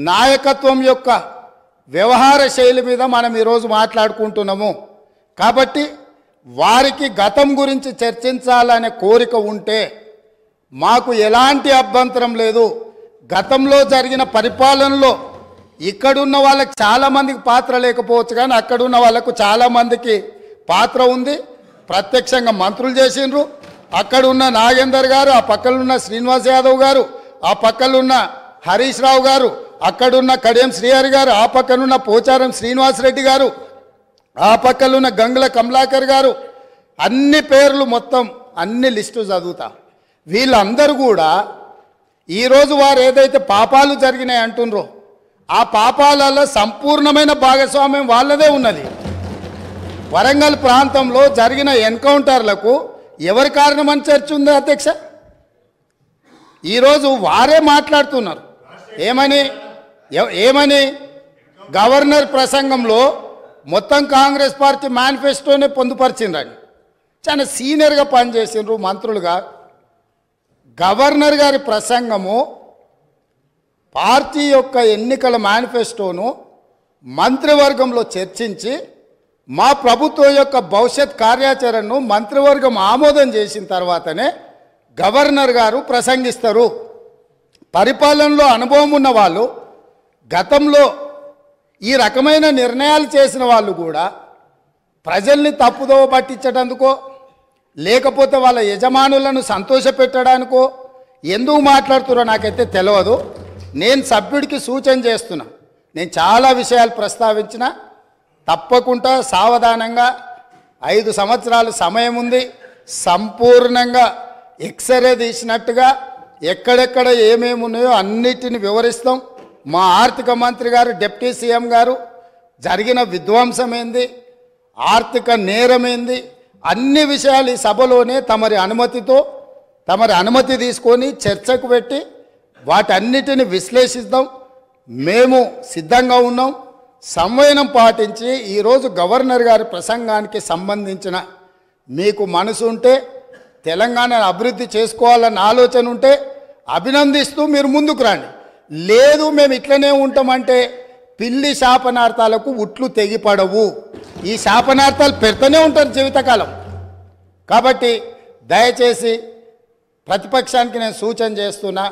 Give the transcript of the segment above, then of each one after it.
నాయకత్వం యొక్క వ్యవహార శైలి మీద మనం ఈరోజు మాట్లాడుకుంటున్నాము. కాబట్టి వారికి గతం గురించి చర్చించాలనే కోరిక ఉంటే మాకు ఎలాంటి అభ్యంతరం లేదు. గతంలో జరిగిన పరిపాలనలో ఇక్కడున్న వాళ్ళకి చాలామందికి పాత్ర లేకపోవచ్చు, కానీ అక్కడున్న వాళ్ళకు చాలామందికి పాత్ర ఉంది. ప్రత్యక్షంగా మంత్రులు చేసిండ్రు. అక్కడున్న నాగేందర్ గారు, ఆ పక్కనున్న శ్రీనివాస్ యాదవ్ గారు, ఆ పక్కనున్న హరీష్ రావు గారు, అక్కడున్న కడియం శ్రీహరి గారు, ఆ పక్కనున్న పోచారం శ్రీనివాసరెడ్డి గారు, ఆ పక్కనున్న గంగుల కమలాకర్ గారు, అన్ని పేర్లు మొత్తం అన్ని లిస్టు చదువుతా. వీళ్ళందరూ కూడా ఈరోజు వారు ఏదైతే పాపాలు జరిగినాయి అంటుండ్రో ఆ పాపాలలో సంపూర్ణమైన భాగస్వామ్యం వాళ్ళదే ఉన్నది. వరంగల్ ప్రాంతంలో జరిగిన ఎన్కౌంటర్లకు ఎవరి కారణమని చర్చ ఉంది అధ్యక్ష? ఈరోజు వారే మాట్లాడుతున్నారు. ఏమని గవర్నర్ ప్రసంగంలో మొత్తం కాంగ్రెస్ పార్టీ మేనిఫెస్టోనే పొందుపరిచిండ్రని చాలా సీనియర్గా పనిచేసిండ్రు మంత్రులుగా. గవర్నర్ గారి ప్రసంగము పార్టీ యొక్క ఎన్నికల మేనిఫెస్టోను మంత్రివర్గంలో చర్చించి మా ప్రభుత్వం యొక్క భవిష్యత్ కార్యాచరణను మంత్రివర్గం ఆమోదం చేసిన తర్వాతనే గవర్నర్ గారు ప్రసంగిస్తారు. పరిపాలనలో అనుభవం ఉన్న వాళ్ళు, గతంలో ఈ రకమైన నిర్ణయాలు చేసిన వాళ్ళు కూడా ప్రజల్ని తప్పుదోవ పట్టించడానికో లేకపోతే వాళ్ళ యజమానులను సంతోషపెట్టడానికో ఎందుకు మాట్లాడుతున్నారో నాకైతే తెలియదు. నేను సభ్యుడికి సూచన చేస్తున్నా. నేను చాలా విషయాలు ప్రస్తావించిన, తప్పకుండా సావధానంగా 5 సంవత్సరాల సమయం ఉంది. సంపూర్ణంగా ఎక్స్రే తీసినట్టుగా ఎక్కడెక్కడ ఏమేమి ఉన్నాయో అన్నిటిని వివరిస్తాం. మా ఆర్థిక మంత్రి గారు, డిప్యూటీ సీఎం గారు జరిగిన విధ్వంసం ఏంది, ఆర్థిక నేరం ఏంది, అన్ని విషయాలు ఈ సభలోనే తమరి అనుమతి తీసుకొని చర్చకు పెట్టి వాటన్నిటిని విశ్లేషిద్దాం. మేము సిద్ధంగా ఉన్నాం. సంవయనం పాటించి ఈరోజు గవర్నర్ గారి ప్రసంగానికి సంబంధించిన మీకు మనసు ఉంటే, తెలంగాణను అభివృద్ధి చేసుకోవాలన్న ఆలోచన ఉంటే అభినందిస్తూ మీరు ముందుకు రండి. లేదు మేము ఇట్లనే ఉంటామంటే పిల్లి శాపనార్థాలకు ఉట్లు తెగిపడవు. ఈ శాపనార్థాలు పెడుతూనే ఉంటారు జీవితకాలం. కాబట్టి దయచేసి ప్రతిపక్షానికి నేను సూచన చేస్తున్నా,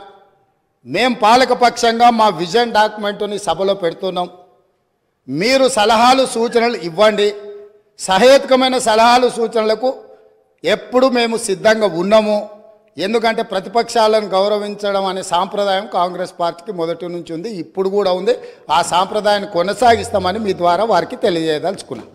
మేము పాలకపక్షంగా మా విజన్ డాక్యుమెంటుని సభలో పెడుతున్నాం. మీరు సలహాలు సూచనలు ఇవ్వండి. సహేతుకమైన సలహాలు సూచనలకు ఎప్పుడు మేము సిద్ధంగా ఉన్నాము. ఎందుకంటే ప్రతిపక్షాలను గౌరవించడం అనే సాంప్రదాయం కాంగ్రెస్ పార్టీకి మొదటి నుంచి ఉంది, ఇప్పుడు కూడా ఉంది. ఆ సాంప్రదాయాన్ని కొనసాగిస్తామని మీ ద్వారా వారికి తెలియజేయదలుచుకున్నాం.